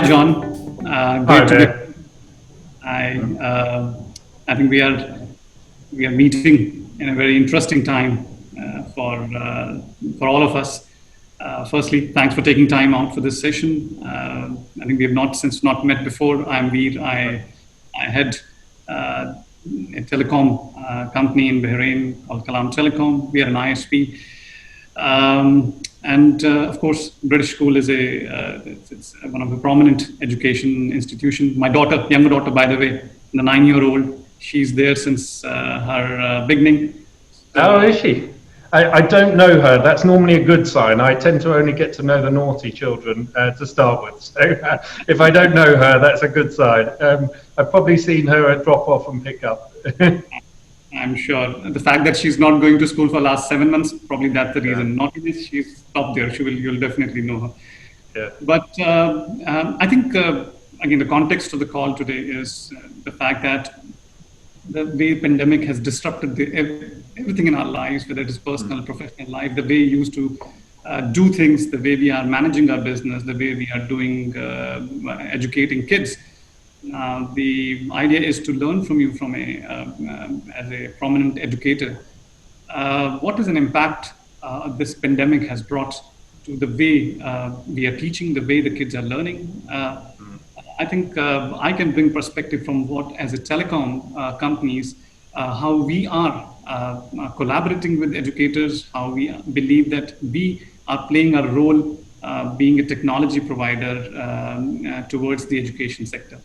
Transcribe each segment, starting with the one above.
John. Hi Great to there. be. I think we are meeting in a very interesting time for all of us. Firstly, thanks for taking time out for this session. I think we have not met before. I'm Veer. I head a telecom company in Bahrain called Kalaam Telecom. We are an ISP. And of course, British School is it's one of the prominent education institutions. My daughter, younger daughter, by the way, the 9-year-old, she's there since her beginning. Oh, So, is she? I don't know her. That's normally a good sign. I tend to only get to know the naughty children to start with. So if I don't know her, that's a good sign. I've probably seen her at drop off and pick up. I'm sure the fact that she's not going to school for last 7 months, probably that's the Yeah, reason. Not this, she's top there. You'll definitely know her. yeah. But I think again, the context of the call today is the fact that the way pandemic has disrupted everything in our lives, whether it is personal, professional life, the way we used to do things, the way we are managing our business, the way we are doing educating kids. The idea is to learn from you as a prominent educator. What is an impact this pandemic has brought to the way we are teaching, the way the kids are learning? I think I can bring perspective from what, as a telecom companies, how we are collaborating with educators, how we believe that we are playing a role being a technology provider towards the education sector.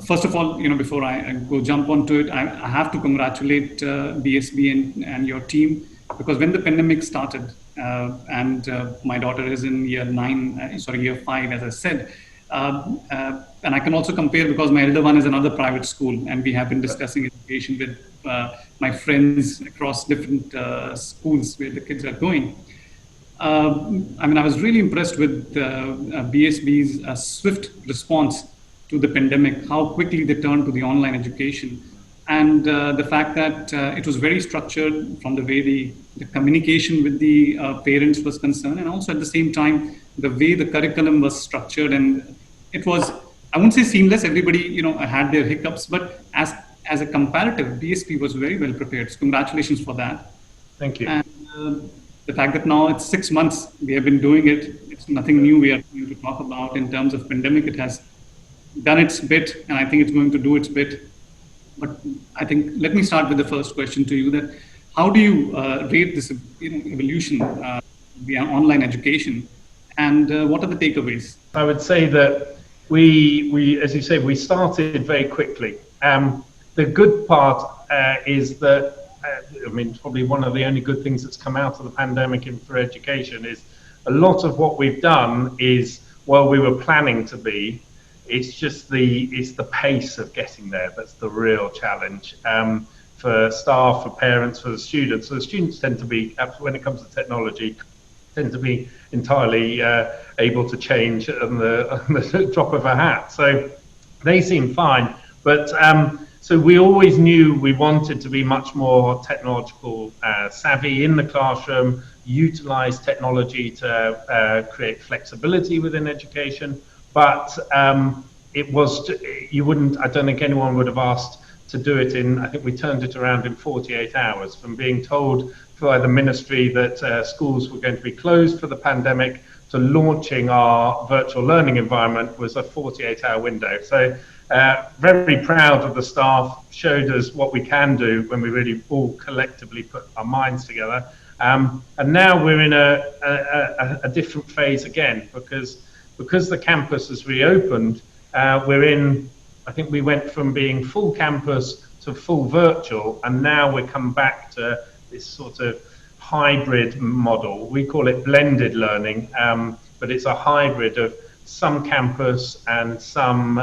First of all, before I go jump onto it, I have to congratulate BSB and your team, because when the pandemic started, and my daughter is in year 5, as I said, and I can also compare because my elder one is another private school, and we have been discussing education with my friends across different schools where the kids are going. I was really impressed with BSB's swift response to the pandemic, how quickly they turned to the online education, and the fact that it was very structured from the way the communication with the parents was concerned, and also at the same time, the way the curriculum was structured. And it was, I won't say seamless, everybody, had their hiccups, but as a comparative, BSP was very well prepared. So congratulations for that. Thank you. And the fact that now it's 6 months, we have been doing it. It's nothing new we are going to talk about in terms of pandemic. It has done its bit, and I think it's going to do its bit. But I think, let me start with the first question to you, that how do you rate this evolution via online education, and what are the takeaways? I would say that we, as you say, we started very quickly. The good part is that, probably one of the only good things that's come out of the pandemic for education is a lot of what we've done is, well, we were planning to be. It's just the pace of getting there that's the real challenge for staff, for parents, for the students. So the students tend to be, when it comes to technology, tend to be entirely able to change on the drop of a hat. So they seem fine, but so we always knew we wanted to be much more technological savvy in the classroom, utilize technology to create flexibility within education. But it was, I don't think anyone would have asked to do it I think we turned it around in 48 hours from being told by the ministry that schools were going to be closed for the pandemic to launching our virtual learning environment was a 48-hour window. So very proud of the staff, showed us what we can do when we really all collectively put our minds together. And now we're in a different phase again, because the campus has reopened. I think we went from being full campus to full virtual, and now we come back to this sort of hybrid model. We call it blended learning, but it's a hybrid of some campus and some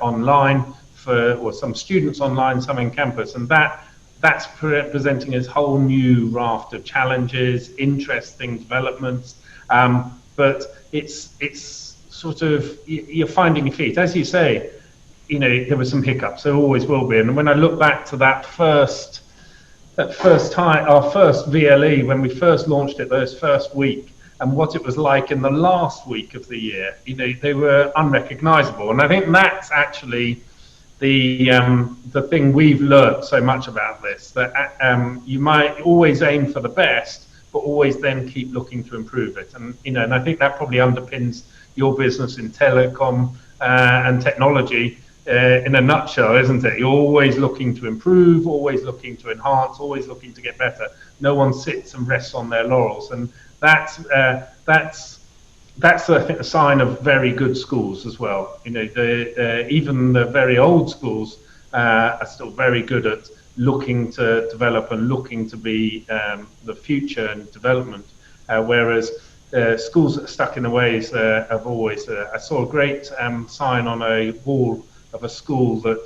online, or some students online, some in campus, and that's presenting a whole new raft of challenges, interesting developments, but it's sort of, you're finding your feet. As you say, there were some hiccups, there always will be. And when I look back to that first time, our first VLE, when we first launched it, those first week, and what it was like in the last week of the year, they were unrecognizable. And I think that's actually the thing we've learnt so much about this, that you might always aim for the best, but always then keep looking to improve it. And I think that probably underpins your business in telecom and technology in a nutshell, isn't it? You're always looking to improve, always looking to enhance, always looking to get better. No one sits and rests on their laurels, and that's I think a sign of very good schools as well. Even the very old schools are still very good at looking to develop and looking to be the future and development, whereas schools that are stuck in the ways have always. I saw a great sign on a wall of a school that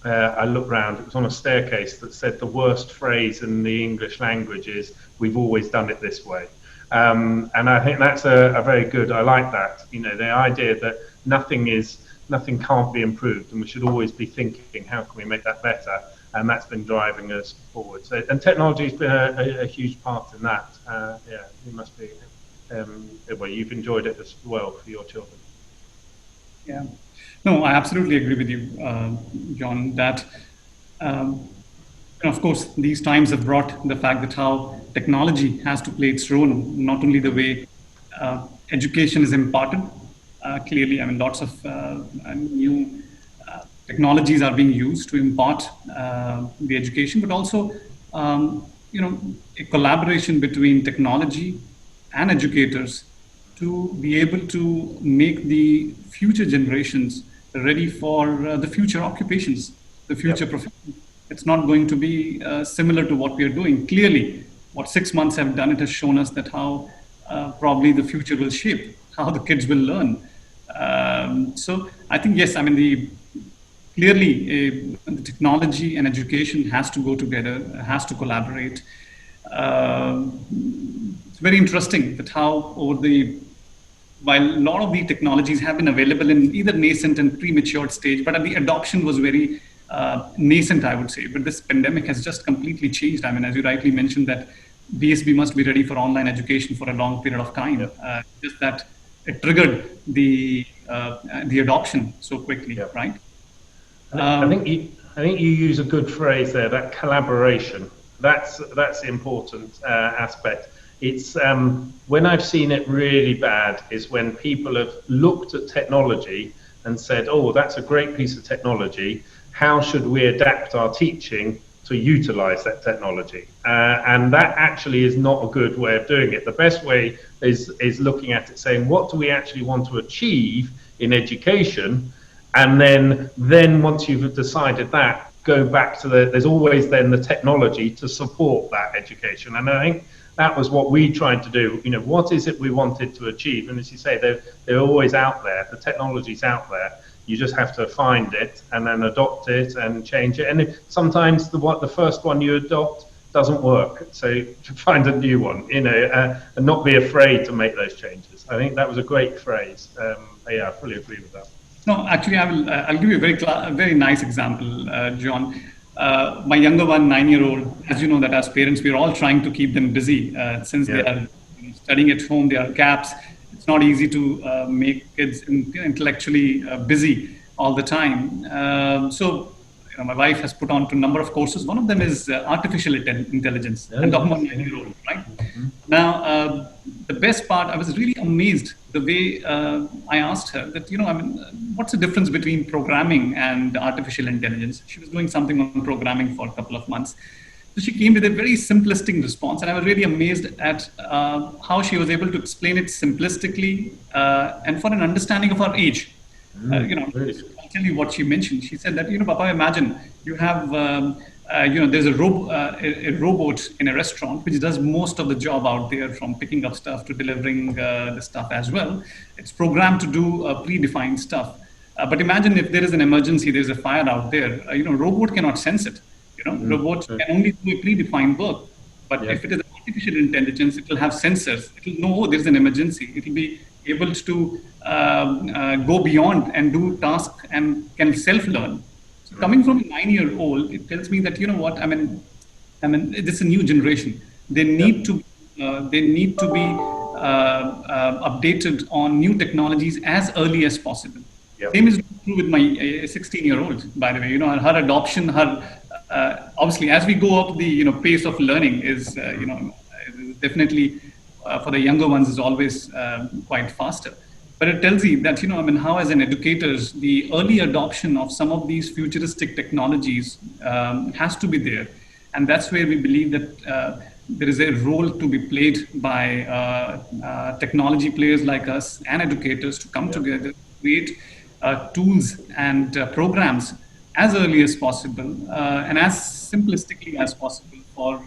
I looked round. It was on a staircase that said the worst phrase in the English language is "We've always done it this way." And I think that's a very good. I like that. The idea that nothing can't be improved, and we should always be thinking, how can we make that better? And that's been driving us forward. So, and technology has been a huge part in that. You must be. Well, you've enjoyed it as well for your children. Yeah. No, I absolutely agree with you, John. That. And of course, these times have brought the fact that how technology has to play its role, not only the way education is imparted. Clearly, I mean, lots of new technologies are being used to impart the education, but also, a collaboration between technology and educators to be able to make the future generations ready for the future occupations, the future professions. It's not going to be similar to what we are doing. Clearly, what 6 months have done, it has shown us that how probably the future will shape, how the kids will learn. So I think, yes, I mean, clearly the technology and education has to go together, has to collaborate. It's very interesting that how while a lot of the technologies have been available in either nascent and premature stage, but the adoption was very nascent, I would say. But this pandemic has just completely changed. I mean, as you rightly mentioned, that BSB must be ready for online education for a long period of time. Just that it triggered the adoption so quickly, right? I think you use a good phrase there. That collaboration. That's the important aspect. It's when I've seen it really bad is when people have looked at technology and said, "Oh, that's a great piece of technology. How should we adapt our teaching to utilize that technology?" And that actually is not a good way of doing it. The best way is looking at it, saying, what do we actually want to achieve in education? And then once you've decided that, go back to there's always then the technology to support that education. And I think that was what we tried to do. What is it we wanted to achieve? And as you say, they're always out there. The technology's out there. You just have to find it and then adopt it and change it. And sometimes the first one you adopt doesn't work, so to find a new one, and not be afraid to make those changes. I think that was a great phrase. I fully agree with that. No, actually, I'll give you a very nice example, John. My younger one, 9-year-old, as you know, that as parents, we're all trying to keep them busy since they are studying at home. There are gaps. It's not easy to make kids intellectually busy all the time. So, my wife has put on to a number of courses. One of them is artificial intelligence. I'm talking about 9-year-old, right? Mm-hmm. Now, the best part, I was really amazed the way I asked her that, what's the difference between programming and artificial intelligence? She was doing something on programming for a couple of months. So she came with a very simplistic response, and I was really amazed at how she was able to explain it simplistically and for an understanding of our age. I'll tell you what she mentioned. She said that, Papa, imagine you have, there's a robot in a restaurant which does most of the job out there, from picking up stuff to delivering the stuff as well. It's programmed to do predefined stuff. But imagine if there is an emergency, there's a fire out there. Robot cannot sense it. Robots can only do a predefined work. But if it is artificial intelligence, it will have sensors. It will know there's an emergency. It will be able to go beyond and do tasks and can self-learn. So coming from a 9-year-old, it tells me that, I mean, this is a new generation. They need to be updated on new technologies as early as possible. Yep. Same is true with my 16-year-old, by the way. Her adoption, obviously, as we go up, the pace of learning is definitely for the younger ones is always quite faster. But it tells you that how as an educators, the early adoption of some of these futuristic technologies has to be there, and that's where we believe that there is a role to be played by technology players like us and educators to come together, create tools and programs as early as possible and as simplistically as possible for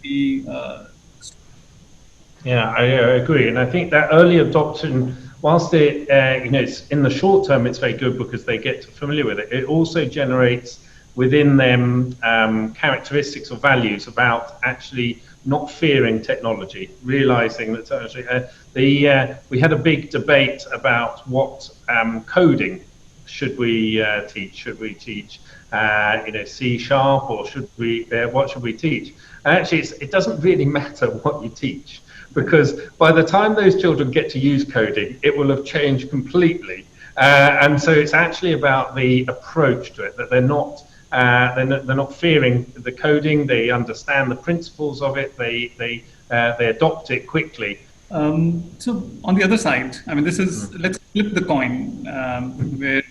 the Yeah, I agree, and I think that early adoption, whilst it's in the short term, it's very good because they get familiar with it. It also generates within them characteristics or values about actually not fearing technology, realizing that we had a big debate about what coding should we teach. Should we teach C# or what should we teach? And actually, it doesn't really matter what you teach, because by the time those children get to use coding, it will have changed completely. And so it's actually about the approach to it, that they're not fearing the coding. They understand the principles of it. They adopt it quickly. So on the other side, this is let's flip the coin, where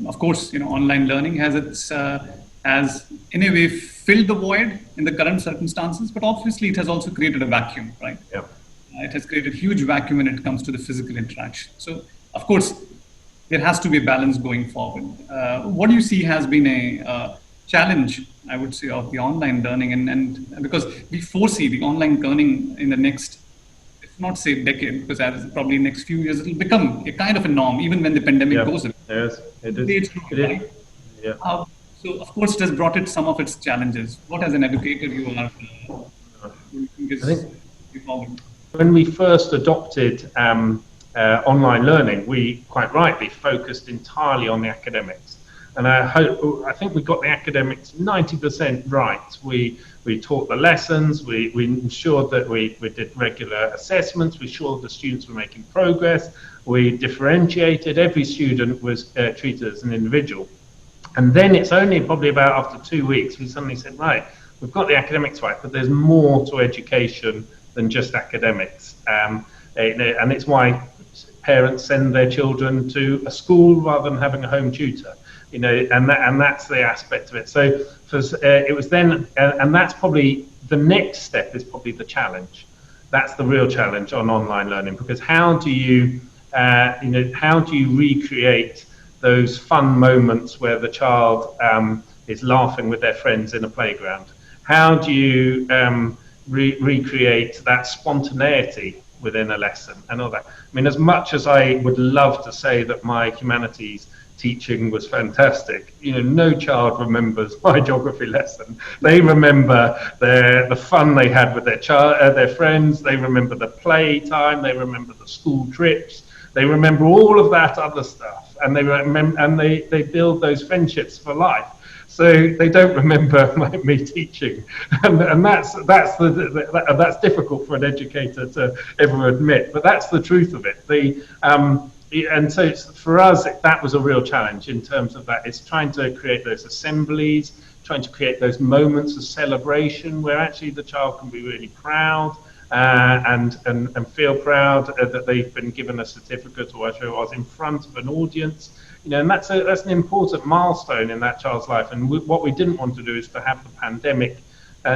of course online learning has in a way filled the void in the current circumstances, but obviously it has also created a vacuum, right? Yeah. It has created a huge vacuum when it comes to the physical interaction. So of course there has to be a balance going forward. What do you see has been a challenge, I would say, of the online learning, and because we foresee the online learning in the next, if not say decade, because as probably next few years it will become a kind of a norm, even when the pandemic goes away. Yes, it is. Right? Yeah. So of course it has brought it some of its challenges. What, as an educator, you are forward? When we first adopted online learning, we quite rightly focused entirely on the academics. And I think we got the academics 90% right. We taught the lessons, we ensured that we did regular assessments, we ensured the students were making progress, we differentiated, every student was treated as an individual. And then it's only probably about after 2 weeks, we suddenly said, right, we've got the academics right, but there's more to education than just academics. And it's why parents send their children to a school rather than having a home tutor. And that's the aspect of it. So it was then, and that's probably the next step is probably the challenge. That's the real challenge on online learning, because how do you recreate those fun moments where the child is laughing with their friends in a playground? How do you recreate that spontaneity within a lesson and all that? As much as I would love to say that my humanities teaching was fantastic, no child remembers my geography lesson. They remember the fun they had with their friends. They remember the play time. They remember the school trips. They remember all of that other stuff, and they build those friendships for life. So they don't remember me teaching, and that's difficult for an educator to ever admit. But that's the truth of it. And so for us, that was a real challenge in terms of that. It's trying to create those assemblies, trying to create those moments of celebration where actually the child can be really proud and feel proud that they've been given a certificate, or whatever it was, in front of an audience. And that's an important milestone in that child's life. And what we didn't want to do is to have the pandemic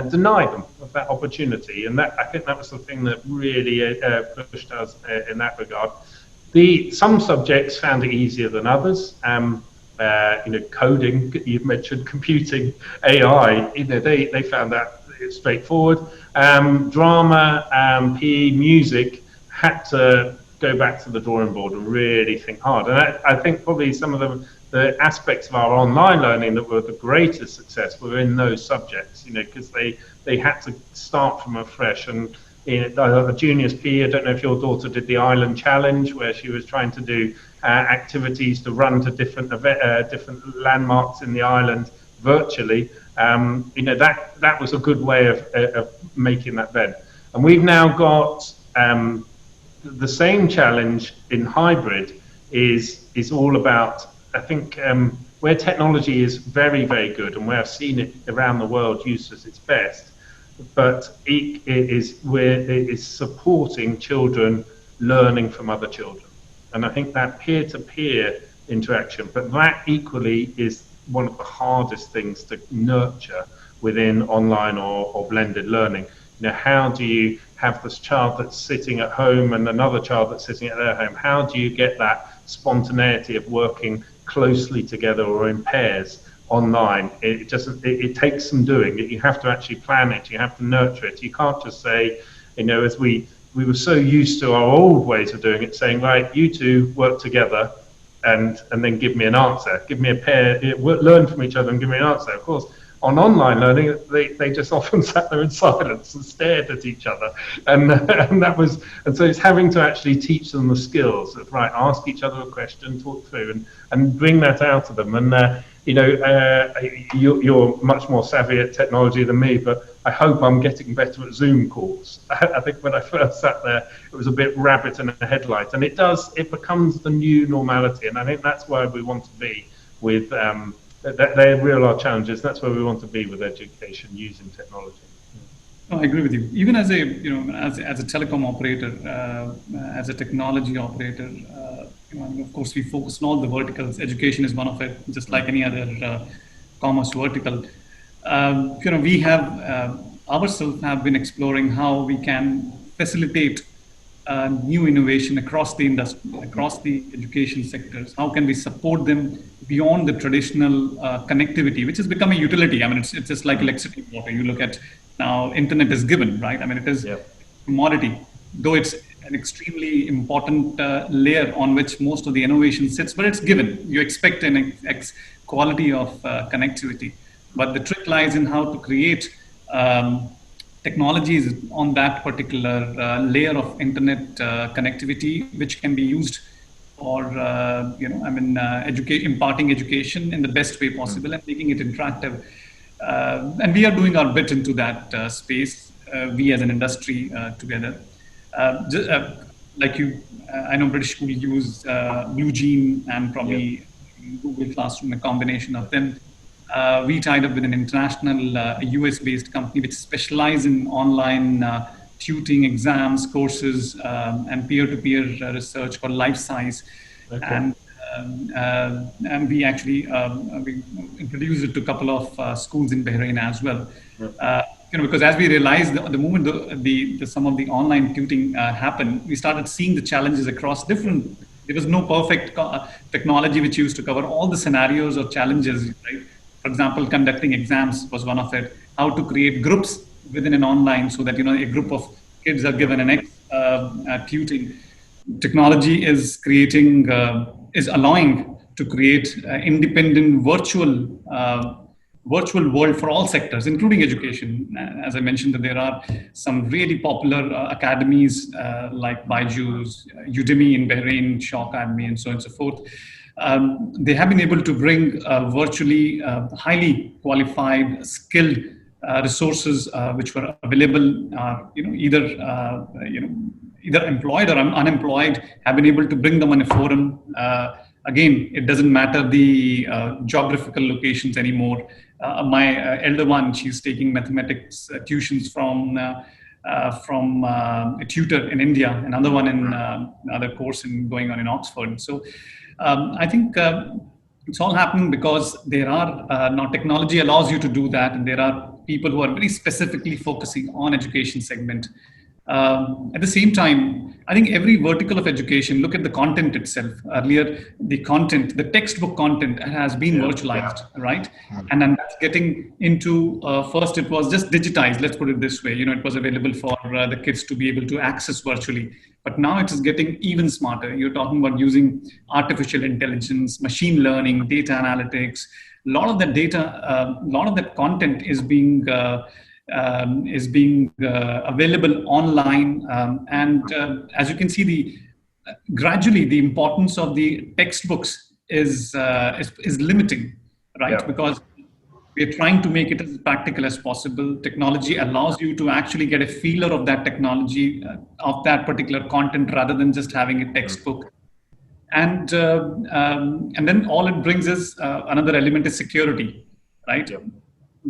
deny them of that opportunity. And I think that was the thing that really pushed us in that regard. Some subjects found it easier than others. Coding, you've mentioned computing, AI, they found that straightforward. Drama, PE, music had to go back to the drawing board and really think hard. And I think probably some of the aspects of our online learning that were the greatest success were in those subjects, because they had to start from afresh. And a juniors PE, I don't know if your daughter did the Island Challenge, where she was trying to do activities to run to different landmarks in the island virtually. That was a good way of making that then. And we've now got the same challenge in hybrid is all about, I think, where technology is very, very good and where I've seen it around the world used at its best, but it is supporting children learning from other children. And I think that peer-to-peer interaction, but that equally is one of the hardest things to nurture within online or blended learning. You know, how do you have this child that's sitting at home and another child that's sitting at their home? How do you get that spontaneity of working closely together or in pairs online? It takes some doing. You have to actually plan it. You have to nurture it. You can't just say, you know, as we were so used to our old ways of doing it, saying, right, you two work together and then give me an answer, give me a pair, learn from each other and give me an answer. Of course, on online learning, they just often sat there in silence and stared at each other, and and so it's having to actually teach them the skills of, right, ask each other a question, talk through, and bring that out of them. And you know, you're much more savvy at technology than me, but I hope I'm getting better at Zoom calls. I think when I first sat there, it was a bit rabbit in a headlight, and it becomes the new normality, and I think that's where we want to be with. They're real challenges. That's where we want to be with education using technology. No, I agree with you. Even as a as a telecom operator, as a technology operator, of course we focus on all the verticals. Education is one of it, just like any other commerce vertical. We have ourselves have been exploring how we can facilitate new innovation across the industry, across the education sectors. How can we support them beyond the traditional connectivity, which has become a utility? I mean, it's just like electricity and water. You look at now, internet is given, right? I mean, it is a commodity, though it's an extremely important layer on which most of the innovation sits, but it's given. You expect an quality of connectivity, but the trick lies in how to create technologies on that particular layer of internet connectivity, which can be used for imparting education in the best way possible and making it interactive. And we are doing our bit into that space. We as an industry together. Like you, I know British schools use Blue Gene and probably Google Classroom, a combination of them. We tied up with an international US-based company which specializes in online tutoring, exams, courses, and peer-to-peer research called Life Science. Okay. And we actually we introduced it to a couple of schools in Bahrain as well. Because as we realized, the moment some of the online tutoring happened, we started seeing the challenges across different. There was no perfect technology which used to cover all the scenarios or challenges, right? For example, conducting exams was one of it. How to create groups within an online so that a group of kids are given an tutoring. Technology is creating, is allowing to create independent virtual world for all sectors, including education. As I mentioned, that there are some really popular academies like Byju's, Udemy in Bahrain, Shaw Academy, and so on and so forth. They have been able to bring virtually highly qualified, skilled resources which were available, either employed or unemployed, have been able to bring them on a forum. Again, it doesn't matter the geographical locations anymore. My elder one, she's taking mathematics tuitions from a tutor in India, another one in another course going on in Oxford. So I think it's all happening because there are now technology allows you to do that, and there are people who are very specifically focusing on education segment. At the same time, I think every vertical of education, look at the content itself. Earlier, the textbook content has been virtualized, right? And then that's getting into, first it was just digitized, let's put it this way. It was available for the kids to be able to access virtually. But now it is getting even smarter. You're talking about using artificial intelligence, machine learning, data analytics. A lot of that data, a lot of that content is being available online, and as you can see, gradually the importance of the textbooks is limiting, right? Because We are trying to make it as practical as possible. Technology allows you to actually get a feeler of that technology, of that particular content, rather than just having a textbook. And then all it brings is another element is security, right? Yep.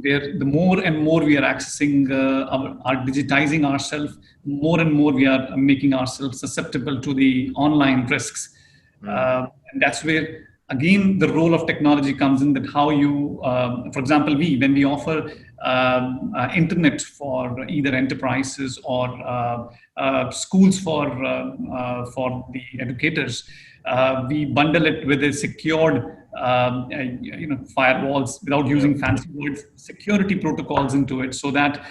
Where the more and more we are accessing, our digitizing ourselves, more and more we are making ourselves susceptible to the online risks. And that's where, again, the role of technology comes in, that how you, for example, when we offer internet for either enterprises or schools for the educators, we bundle it with a secured firewalls, without using fancy words, security protocols into it, so that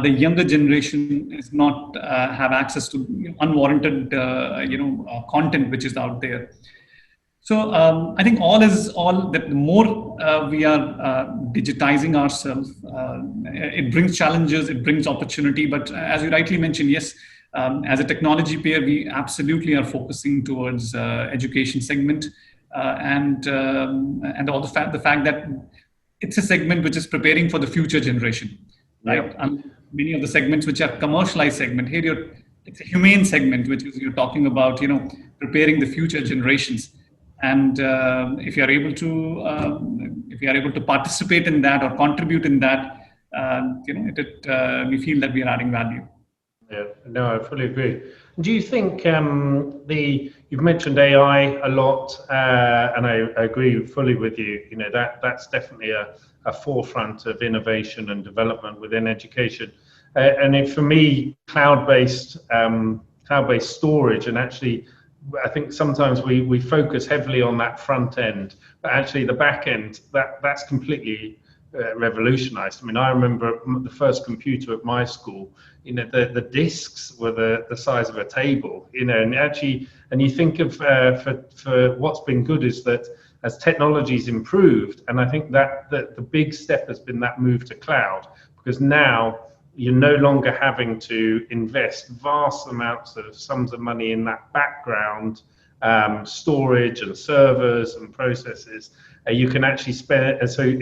the younger generation is not have access to unwarranted content which is out there. So I think all that the more we are digitizing ourselves, it brings challenges, it brings opportunity. But as you rightly mentioned, yes, as a technology player, we absolutely are focusing towards education segment, and all the fact that it's a segment which is preparing for the future generation, right? And many of the segments which are commercialized segment, here it's a humane segment, which is you're talking about, preparing the future generations. And if you are able to participate in that or contribute in that, we feel that we are adding value. Yeah, no, I fully agree. Do you think you've mentioned AI a lot, and I agree fully with you. That's definitely a forefront of innovation and development within education. For me, cloud-based storage, and actually, I think sometimes we focus heavily on that front end, but actually the back end, that's completely revolutionized. I mean, I remember the first computer at my school, the discs were the size of a table, and you think of, for what's been good is that as technology's improved, and I think that the big step has been that move to cloud, because now you're no longer having to invest vast amounts of sums of money in that background storage and servers and processes. You can actually spend, so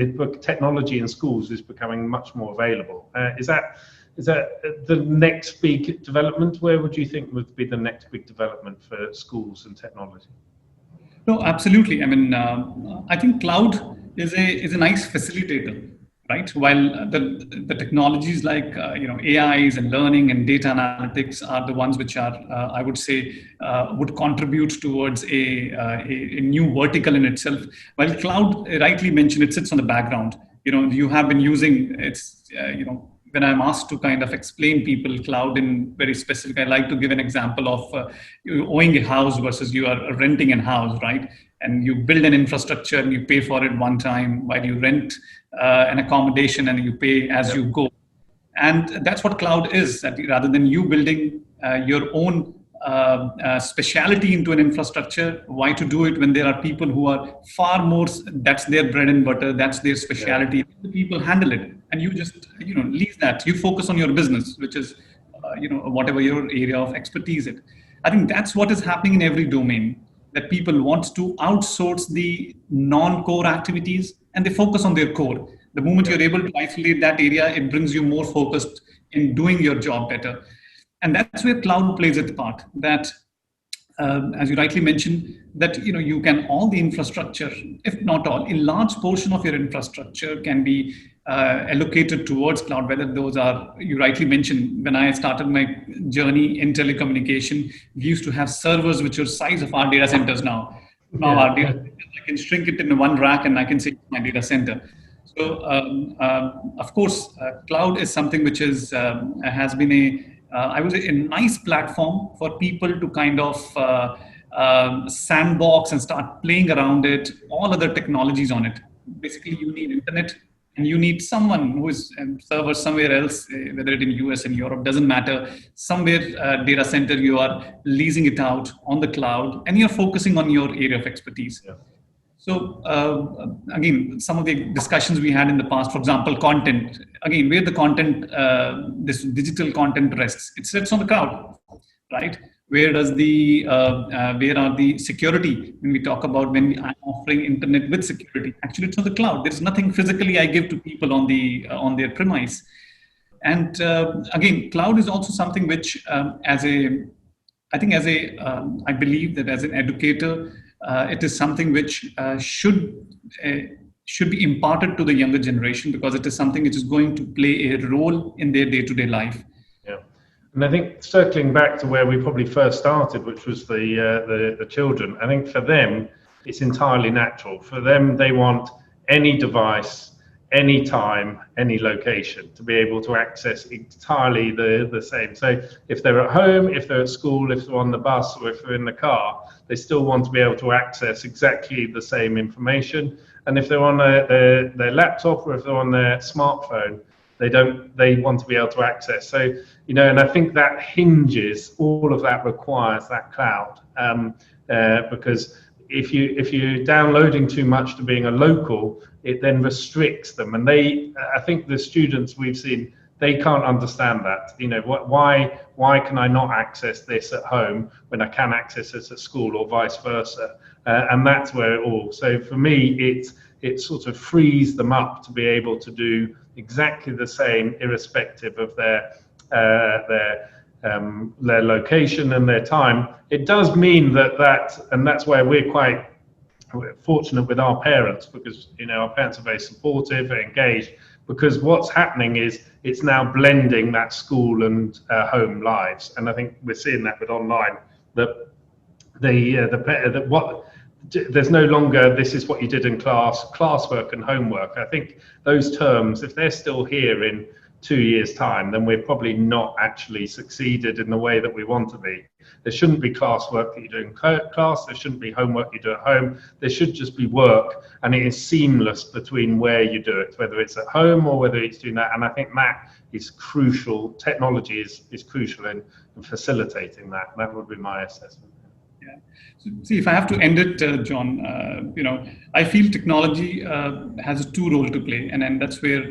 technology in schools is becoming much more available. Is that the next big development? Where would you think would be the next big development for schools and technology? No, absolutely. I mean, I think cloud is a nice facilitator, right? While the technologies like AIs and learning and data analytics are the ones which are, I would say, would contribute towards a new vertical in itself. While cloud, rightly mentioned, it sits on the background. You have been using it's when I'm asked to kind of explain people cloud in very specific, I like to give an example of you owning a house versus you are renting a house, right? And you build an infrastructure and you pay for it one time, while you rent an accommodation and you pay as you go. And that's what cloud is, that rather than you building your own speciality into an infrastructure, why to do it when there are people who are far more, that's their bread and butter, that's their speciality. The people handle it, and you just leave that. You focus on your business, which is whatever your area of expertise is. I think that's what is happening in every domain, that people want to outsource the non-core activities and they focus on their core. The moment you're able to isolate that area, it brings you more focused in doing your job better. And that's where cloud plays its part. That, as you rightly mentioned, that you can, all the infrastructure, if not all, a large portion of your infrastructure can be allocated towards cloud. Whether those are, you rightly mentioned, when I started my journey in telecommunication, we used to have servers which are size of our data centers now. Now our data centers, I can shrink it in one rack and I can say it's my data center. So of course, cloud is something which is has been I would say a nice platform for people to kind of sandbox and start playing around it, all other technologies on it. Basically, you need internet and you need someone who is a server somewhere else, whether it in US and Europe, doesn't matter. Somewhere data center, you are leasing it out on the cloud and you're focusing on your area of expertise. Yeah. So again, some of the discussions we had in the past, for example, content, again, where the content, this digital content rests, it sits on the cloud, right? Where are the security when we talk about I'm offering internet with security? Actually, it's on the cloud. There's nothing physically I give to people on their premise. And again, cloud is also something which, I believe that as an educator, it is something which should be imparted to the younger generation, because it is something which is going to play a role in their day-to-day life. Yeah, and I think circling back to where we probably first started, which was the children, I think for them it's entirely natural. For them, they want any device, any time, any location to be able to access entirely the same. So if they're at home, if they're at school, if they're on the bus, or if they're in the car, they still want to be able to access exactly the same information. And if they're on their laptop, or if they're on their smartphone, they want to be able to access. So, and I think that hinges, all of that requires that cloud, because if you're downloading too much to being a local, it then restricts them. And I think the students we've seen, they can't understand that. Why can I not access this at home when I can access this at school, or vice versa? And that's where it all. So for me, it sort of frees them up to be able to do exactly the same, irrespective of their location and their time. It does mean that, and that's where we're quite fortunate with our parents, because our parents are very supportive and engaged, because what's happening is it's now blending that school and home lives. And I think we're seeing that with online, that there's no longer this is what you did in class, classwork and homework. I think those terms, if they're still here in 2 years' time, then we're probably not actually succeeded in the way that we want to be. There shouldn't be classwork that you do in class. There shouldn't be homework you do at home. There should just be work, and it is seamless between where you do it, whether it's at home or whether it's doing that. And I think that is crucial. Technology is crucial in facilitating that. That would be my assessment. Yeah. So, see, if I have to end it, John, I feel technology has two roles to play, and that's where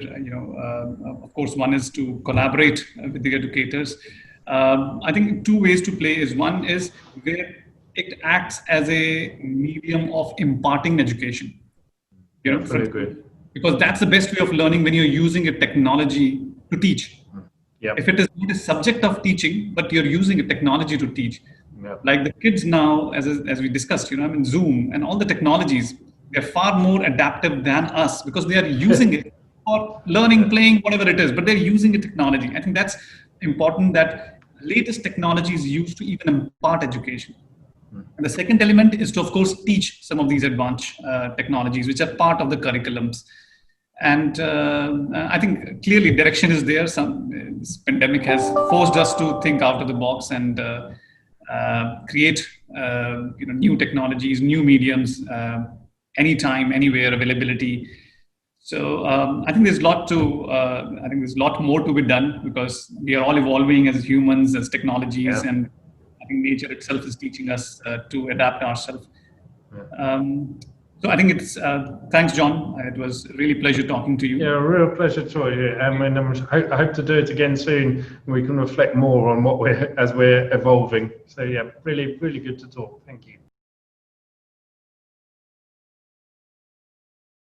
of course, one is to collaborate with the educators. I think two ways to play is, one is where it acts as a medium of imparting education. Because that's the best way of learning, when you're using a technology to teach. Yep. If it is not a subject of teaching, but you're using a technology to teach. Yep. Like the kids now, as we discussed, Zoom and all the technologies, they're far more adaptive than us, because they are using it for learning, playing, whatever it is, but they're using a technology. I think that's important, that latest technology is used to even impart education. And the second element is to, of course, teach some of these advanced technologies, which are part of the curriculums. And I think clearly direction is there. This pandemic has forced us to think out of the box and create new technologies, new mediums, anytime, anywhere, availability. So I think there's a lot more to be done, because we are all evolving as humans, as technologies, and I think nature itself is teaching us to adapt ourselves. So I think it's thanks, John. It was really a pleasure talking to you. Yeah, a real pleasure, Troy. I hope to do it again soon, and we can reflect more on what we're evolving. So yeah, really, really good to talk. Thank you.